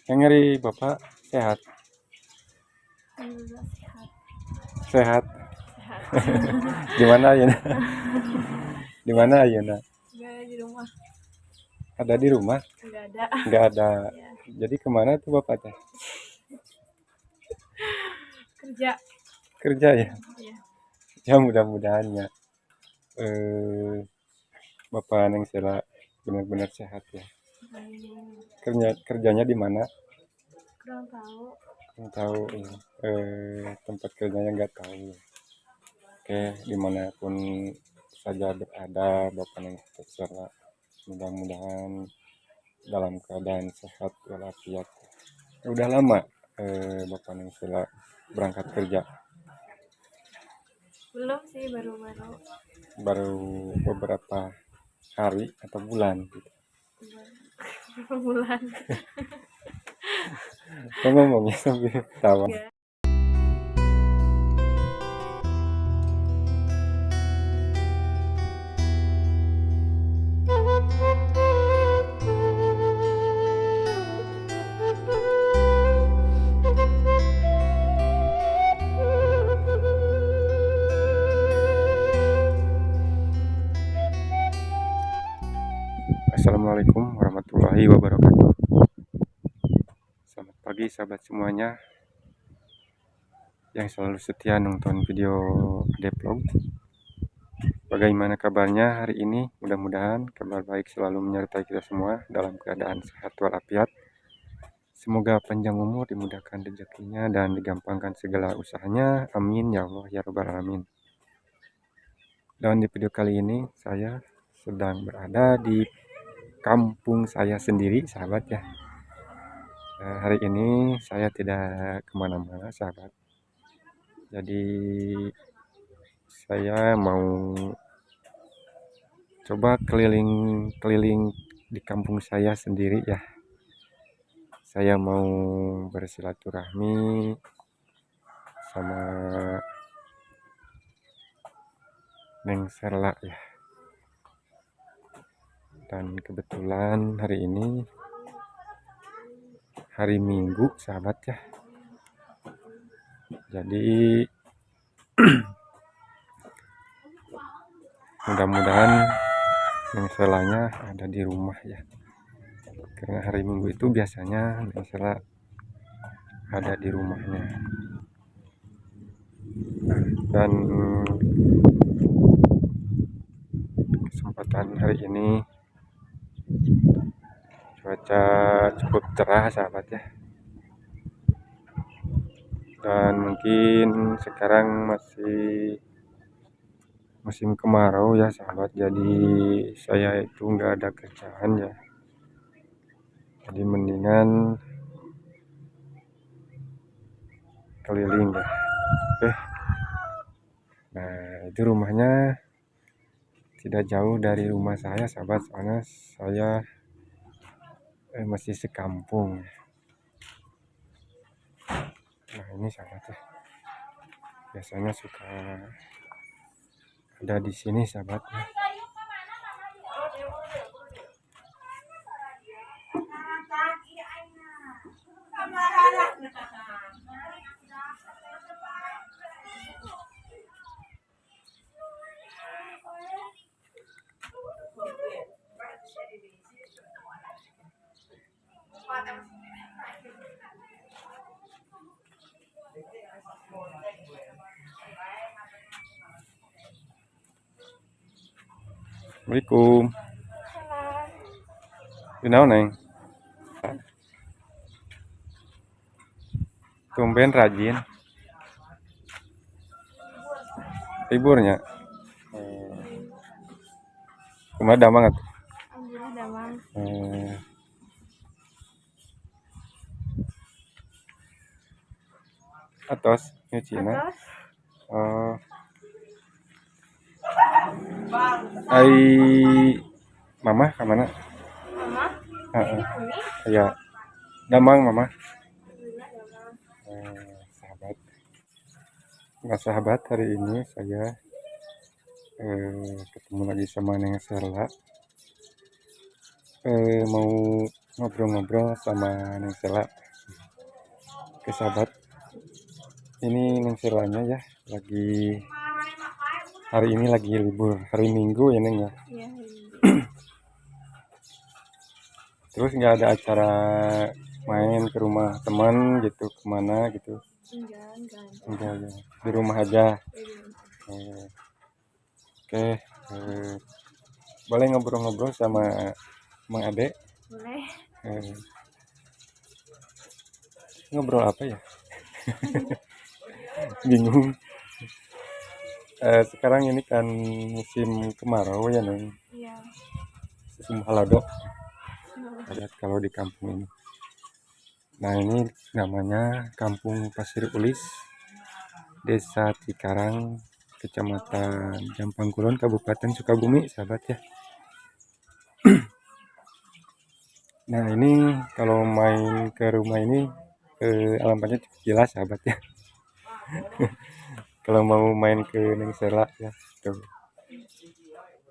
Yang ngeri Bapak sehat? Alhamdulillah sehat. Sehat. Sehat. Di mana ya? Di mana ya? Enggak di rumah. Ada di rumah? Enggak ada. Enggak ada. Ya. Jadi kemana tuh Bapak teh? Kerja. Kerja ya? Ya. Ya mudah-mudahan ya. Bapak Neng Sela benar-benar sehat ya. Kerjanya di mana? Kurang tahu. Kurang tahu. Tempat kerjanya nggak tahu. Oke, dimanapun saja berada Bapak Neng Sela, mudah-mudahan dalam keadaan sehat walafiat. Udah lama Bapak Neng Sela berangkat kerja? Belum sih, baru-baru. Baru beberapa hari atau bulan gitu. Berapa bulan? Kok ngomongnya sambil tawa? Enggak. Assalamualaikum warahmatullahi wabarakatuh. Selamat pagi sahabat semuanya yang selalu setia nonton video Vlog. Bagaimana kabarnya hari ini? Mudah-mudahan kabar baik selalu menyertai kita semua dalam keadaan sehat walafiat. Semoga panjang umur, dimudahkan rezekinya dan digampangkan segala usahanya. Amin ya Allah ya rabbal alamin. Dan di video kali ini saya sedang berada di kampung saya sendiri sahabat ya. Hari ini saya tidak kemana-mana sahabat. Jadi saya mau coba keliling-keliling di kampung saya sendiri ya. Saya mau bersilaturahmi sama Neng Serla ya. Dan kebetulan hari ini hari Minggu sahabat ya. Jadi mudah-mudahan Neng Selanya ada di rumah ya. Karena hari Minggu itu biasanya Neng Sela ada di rumahnya. Dan kesempatan hari ini cuaca cukup cerah sahabat ya. Dan mungkin sekarang masih musim kemarau ya sahabat, jadi saya itu nggak ada kerjaan ya, jadi mendingan keliling ya. Oke, nah itu rumahnya tidak jauh dari rumah saya sahabat, soalnya saya masih sekampung. Nah ini sahabat ya, biasanya suka ada di sini sahabat ya. Assalamualaikum. Kenapa Neng? Tumben rajin liburnya. Kemarin damang banget. Alhamdulillah damang. Atos nyucina. Atas. Ai mama kemana? Mama. Ya, damang mama. Alhamdulillah damang. Sahabat. Nah sahabat, hari ini saya ketemu lagi sama Neng Serla. Mau ngobrol-ngobrol sama Neng Sela. Oke sahabat, ini Neng Selanya ya lagi hari ini lagi libur, hari Minggu ya Neng ya. Iya. Terus nggak ada acara main ke rumah teman gitu, kemana gitu? Enggak ada. Enggak ya, di rumah aja. Iya. Eh, Oke, boleh ngobrol-ngobrol sama Mang Ade? Boleh. Eh, Ngobrol apa ya? Bingung. Sekarang ini kan musim kemarau ya Neng, Iya. musim halado. Lihat kalau di kampung ini. Nah ini namanya Kampung Pasir Ulis, Desa Cikarang, Kecamatan Jampang Kulon, Kabupaten Sukabumi, sahabat ya. Nah ini kalau main ke rumah ini alamatnya cukup jelas sahabat ya. Kalau mau main ke Neng Sela ya, tuh.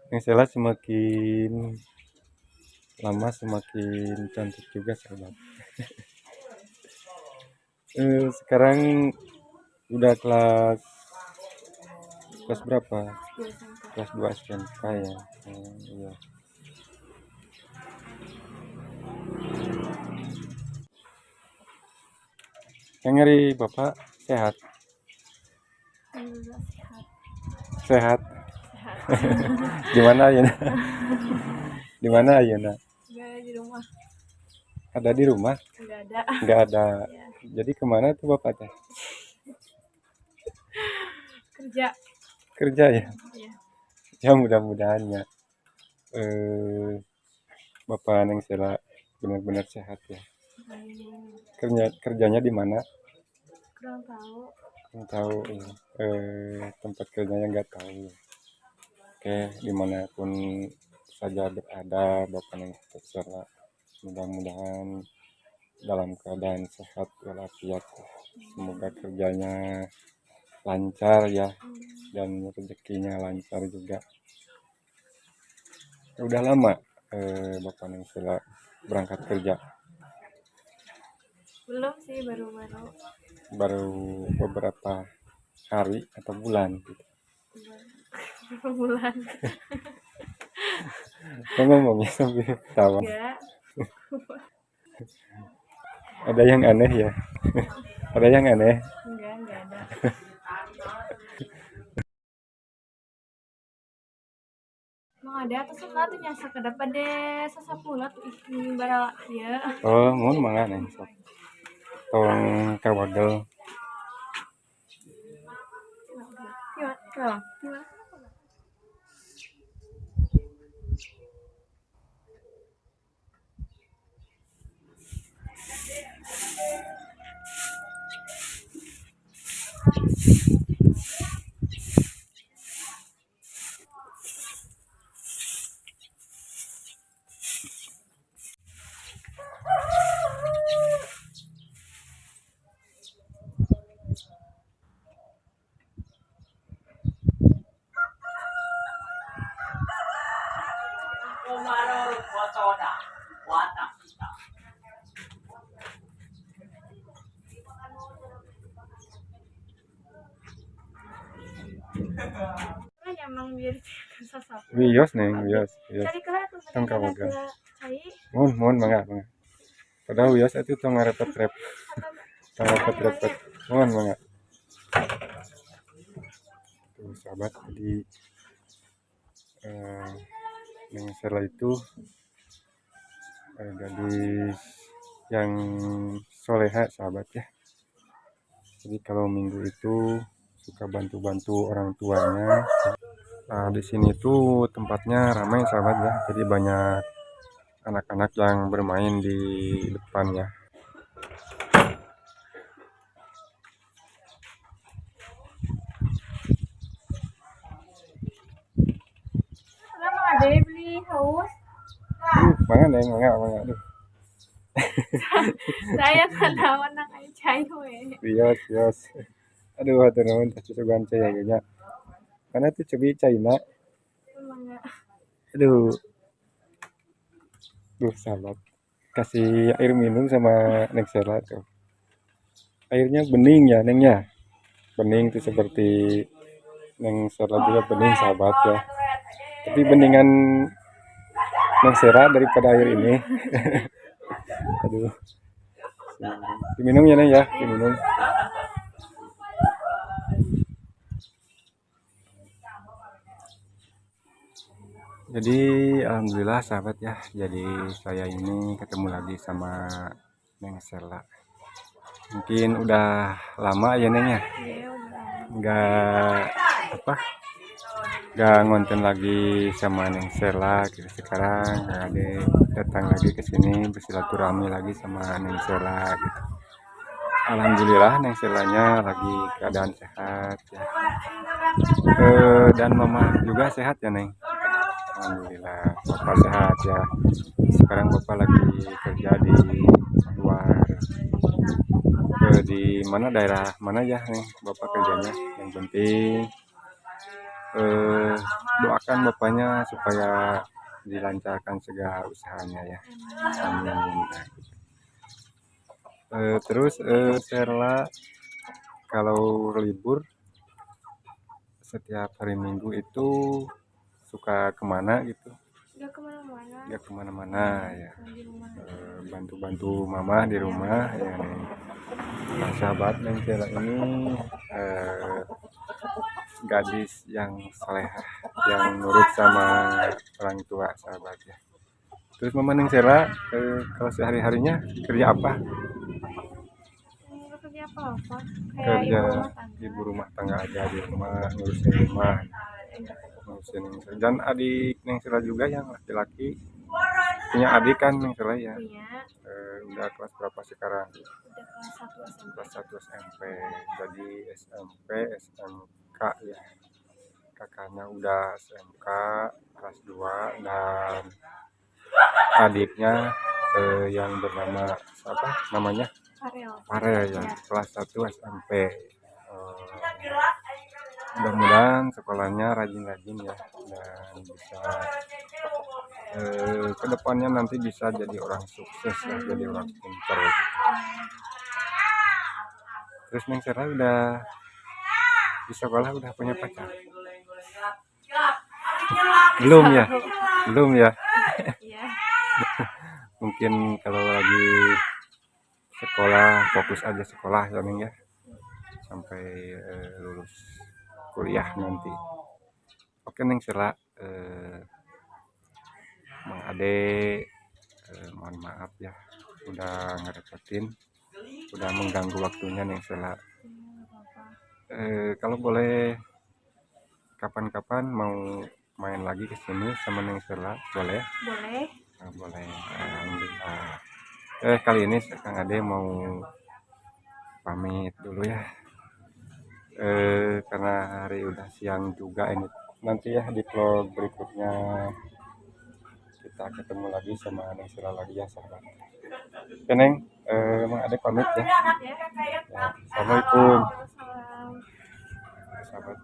Neng Sela semakin lama semakin cantik juga sahabat. Sekarang udah kelas berapa? Kelas 2 SMK ya. Iya. Yang ngeri Bapak sehat? Alhamdulillah sehat. Sehat. Sehat. Di mana ya? Di mana ya? Enggak di rumah. Ada di rumah? Enggak ada. Enggak ada. Iya. Jadi kemana tuh Bapaknya? Kerja. Kerja ya? Iya. Ya mudah-mudahan ya. Bapak Neng Sela benar-benar sehat ya. Kerjanya di mana? Kurang tahu. Nggak tahu ya. Tempat kerjanya nggak tahu. Oke, dimanapun saja berada Bapak Neng Sela, mudah-mudahan dalam keadaan sehat walafiat. Semoga kerjanya lancar ya dan rezekinya lancar juga. Udah lama Bapak Neng Sela berangkat kerja? Belum sih, baru-baru. Baru beberapa hari atau bulan gitu. Berapa bulan? Kok ngomongnya sambil tawa? Enggak. Ada yang aneh ya? Ada yang aneh? Enggak ada. Mang ada atas sana tuh nyasa ke depan deh sasapula tuh ikin bara ya. Oh, mohon mangan nih. Tong kawadel. Gimana? Gimana? Emang biar sasapu. Wios neng, wios. Cari kelah tuh Tong tadi kawadel. cai. Mohon mangga. Padahal wios itu tong repet-repet. Tong repet-repet. Mohon mangga. Tuh sahabat, jadi Neng Sela itu gadis yang soleha sahabat ya. Jadi kalau minggu itu suka bantu-bantu orang tuanya. Nah, di sini tuh tempatnya ramai sahabat ya. Jadi banyak anak-anak yang bermain di depan ya. Kenapa ada beli haus? Mana neng, mangga. Aduh, Saya tanaman nang ai cai we. wios. Aduh, aduh naon teh sugan cai ya. Karena tuh cobi China. Mangga. Aduh, sahabat. kasih air minum sama Neng Sela tuh. Airnya bening ya Neng ya. Bening tuh seperti Neng Sela juga bening sahabat ya. Tapi beningan Neng Sela daripada air ini. Aduh. Diminum ya Neng ya, diminum. Jadi alhamdulillah sahabat ya. Jadi saya ini ketemu lagi sama Neng Sela. Mungkin udah lama ya Neng ya. Iya, udah. Nggak apa? Nggak ngonten lagi sama Neng Sela gitu. Sekarang ada datang lagi ke sini bersilaturahmi lagi sama Neng Sela gitu. Alhamdulillah Neng Selanya lagi keadaan sehat ya. Dan mama juga sehat ya Neng. Alhamdulillah bapak sehat ya. Sekarang bapak lagi kerja di luar. Di mana daerah mana ya Neng bapak kerjanya. Yang penting doakan bapaknya supaya dilancarkan segala usahanya ya. Amin. Terus Sela kalau libur setiap hari Minggu itu suka kemana gitu? Nggak kemana-mana. Nggak kemana-mana ya. Di rumah. Bantu-bantu mama di rumah ya. Nah, sahabat Neng Sela ini gadis yang salehah, yang nurut sama orang tua sahabat ya. Terus mama Neng Sela kalau sehari-harinya kerja apa? Nggak kerja apa-apa. Kayak Kerja ibu ibu rumah tangga aja di rumah ngurusin rumah. Ngurusin dan adik Neng Sela juga yang laki-laki punya adik kan Neng Sela ya. punya. Udah kelas berapa sekarang? Udah kelas 1 SMP. Kelas 1 SMP. Jadi SMP, SMK ya. Kakaknya udah SMK kelas 2 dan adiknya yang bernama apa namanya? Farel ya, kelas 1 SMP. Mudah-mudahan sekolahnya rajin-rajin ya dan bisa kedepannya nanti bisa jadi orang sukses ya, jadi orang pintar gitu. Terus Neng Sela udah di sekolah udah punya pacar? Belum ya? Belum ya? Iya. Mungkin kalau lagi sekolah fokus aja sekolah ya Neng ya. Sampai lulus kuliah nanti. Oke Neng Sela, Mang Ade mohon maaf ya udah ngerepotin, udah mengganggu waktunya Neng Sela. Kalau boleh kapan-kapan mau main lagi ke sini sama Neng Sela boleh? Boleh. Boleh. Alhamdulillah. Kali ini Kang Ade mau pamit dulu ya. Karena hari udah siang juga ini. Nanti ya di vlog berikutnya kita ketemu lagi sama Neng Sela lagi ya sahabat. Oke Neng, Mang Ade pamit ya. Ya. Ya. Assalamualaikum. Salam. Sahabat.